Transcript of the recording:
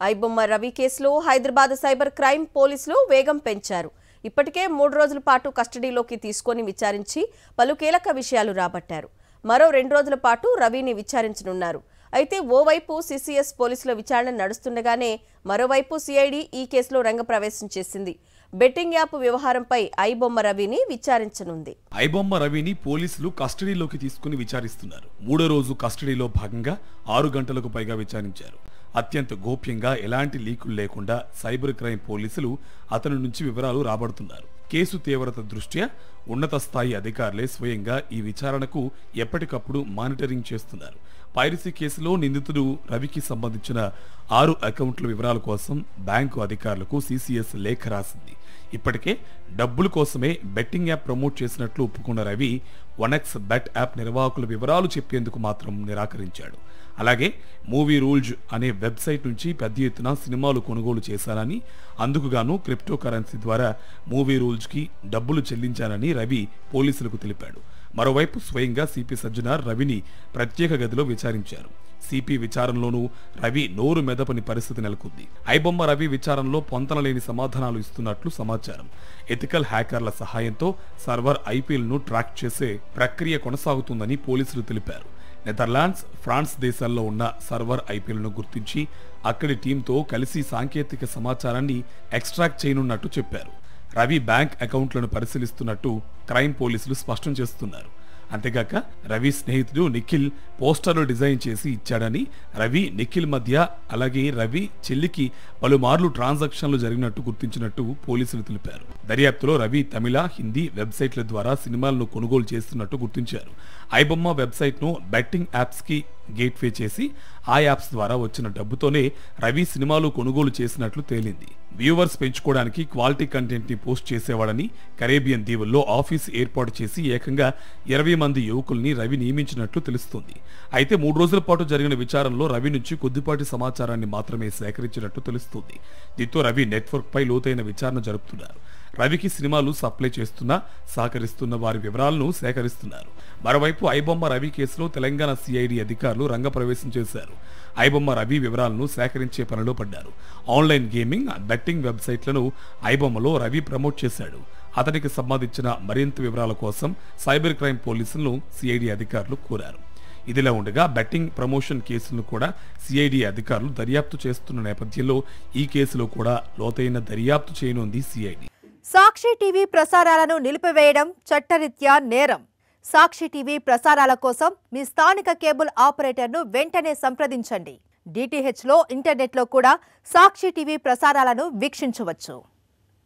ఐబొమ్మ రవి కేసులో Hyderabad cyber crime పోలీసులు వేగం పెంచారు. ఇప్పటికే 3 రోజుల పాటు కస్టడీలోకి తీసుకొని విచారించి పలు కీలక విషయాలు రాబట్టారు. మరో 2 రోజుల పాటు రవిని విచారించనున్నారు. అయితే ఓవైపు సిసిఎస్ పోలీసుల విచారణ నడుస్తుండగానే మరోవైపు సిఐడి ఈ కేసులో రంగప్రవేశం చేసింది. బెట్టింగ్ యాప్ వ్యవహారంపై ఐబొమ్మ రవిని విచారించనుంది. ఐబొమ్మ రవిని పోలీసులు కస్టడీలోకి తీసుకుని విచారిస్తున్నారు. 3వ రోజు కస్టడీలో భాగంగా 6 గంటలకు పైగా విచారించారు. అత్యంత గోప్యంగా ఎలాంటి లీకులు లేకుండా సైబర్ క్రైమ్ పోలీసులు అతని నుంచి వివరాలు రాబడుతున్నారు. కేసు తీవ్రత దృష్ట్యా ఉన్నత స్థాయి అధికారులే స్వయంగా ఈ విచారణకు ఎప్పటికప్పుడు మానిటరింగ్ చేస్తున్నారు. పైరసీ కేసులో నిందితుడు రవికి సంబంధించిన 6 అకౌంట్ల వివరాల కోసం బ్యాంకు అధికారులకు సిసిఎస్ లేఖ రాసింది. ఇప్పటికే డబ్బుల కోసమే బెట్టింగ్ యాప్ ప్రమోట్ చేసినట్లు ఒప్పుకున్న రవి 1x బెట్ యాప్ నిర్వాహకుల వివరాలు చెప్పేందుకు మాత్రం నిరాకరించాడు. అలాగే మూవీ రూల్జ్ అనే వెబ్సైట్ నుంచి పెద్ద ఎత్తున సినిమాలు కొనుగోలు చేశానని, అందుకుగాను క్రిప్టో కరెన్సీ ద్వారా మూవీ రూల్జ్కి డబ్బులు చెల్లించానని రవి పోలీసులకు తెలిపాడు. మరోవైపు స్వయంగా సిపి సజ్జనార్ రవిని ప్రత్యేక గదిలో విచారించారు. సిపి విచారణలోనూ రవి నోరు మెదపని పరిస్థితి నెలకొంది. ఐబొమ్మ రవి విచారణలో పొంతనలేని సమాధానాలు ఇస్తున్నట్లు సమాచారం. ఎథికల్ హ్యాకర్ల సహాయంతో సర్వర్ ఐపీఎల్ను ట్రాక్ చేసే ప్రక్రియ కొనసాగుతుందని పోలీసులు తెలిపారు. నెదర్లాండ్స్, ఫ్రాన్స్ దేశాల్లో ఉన్న సర్వర్ ఐపీఎల్ను గుర్తించి అక్కడి టీంతో కలిసి సాంకేతిక సమాచారాన్ని ఎక్స్ట్రాక్ట్ చేయనున్నట్టు చెప్పారు. రవి బ్యాంక్ అకౌంట్లను పరిశీలిస్తున్నట్టు క్రైమ్ పోలీసులు స్పష్టం చేస్తున్నారు. అంతేగాక రవి స్నేహితుడు నిఖిల్ పోస్టర్లు డిజైన్ చేసి ఇచ్చాడని, రవి నిఖిల్ మధ్య అలాగే రవి చెల్లికి పలుమార్లు ట్రాన్సాక్షన్లు జరిగినట్టు గుర్తించినట్టు పోలీసులు తెలిపారు. దర్యాప్తులో రవి తమిళ, హిందీ వెబ్సైట్ల ద్వారా సినిమాలను కొనుగోలు చేస్తున్నట్టు గుర్తించారు. ఐబొమ్మ వెబ్సైట్ను బెట్టింగ్ యాప్స్ కి గేట్వే చేసి ఆ యాప్స్ ద్వారా వచ్చిన డబ్బుతోనే రవి సినిమాలు కొనుగోలు చేసినట్లు తేలింది. వ్యూవర్స్ పెంచుకోవడానికి క్వాలిటీ కంటెంట్ ని పోస్ట్ చేసేవాడని కరేబియన్ దీవుల్లో ఆఫీస్ ఏర్పాటు చేసి ఏకంగా 20 మంది యువకుల్ని రవి నియమించినట్లు తెలుస్తోంది. అయితే 3 రోజుల పాటు జరిగిన విచారణలో రవి నుంచి కొద్దిపాటి సమాచారాన్ని మాత్రమే సేకరించినట్టు తెలుస్తోంది. దీంతో రవి నెట్వర్క్ పై లోతైన విచారణ జరుపుతున్నారు. రవికి సినిమాలు సప్లై చేస్తున్నా, సహకరిస్తున్న వారి వివరాలను సేకరిస్తున్నారు. మరోవైపు ఐబొమ్మ రవి కేసులో తెలంగాణ సిఐడి అధికారులు రంగప్రవేశం చేశారు. ఐబొమ్మ రవి వివరాలను సేకరించే పనిలో పడ్డారు. ఆన్లైన్ గేమింగ్, బెట్టింగ్ వెబ్సైట్లను ఐబొమ్మలో రవి ప్రమోట్ చేశాడు. అతనికి సంబంధించిన మరింత వివరాల కోసం సైబర్ క్రైమ్ పోలీసులను సిఐడి అధికారులు కోరారు. ఇదిలా ఉండగా బెట్టింగ్ ప్రమోషన్ కేసులను కూడా సిఐడి అధికారులు దర్యాప్తు చేస్తున్న నేపథ్యంలో ఈ కేసులో కూడా లోతైన దర్యాప్తు చేయనుంది సిఐడి. సాక్షి టీవీ ప్రసారాలను నిలిపివేయడం చట్టరీత్యా నేరం. సాక్షి టీవీ ప్రసారాల కోసం మీ స్థానిక కేబుల్ ఆపరేటర్ను వెంటనే సంప్రదించండి. డిటిహెచ్లో, ఇంటర్నెట్లో కూడా సాక్షి టీవీ ప్రసారాలను వీక్షించవచ్చు.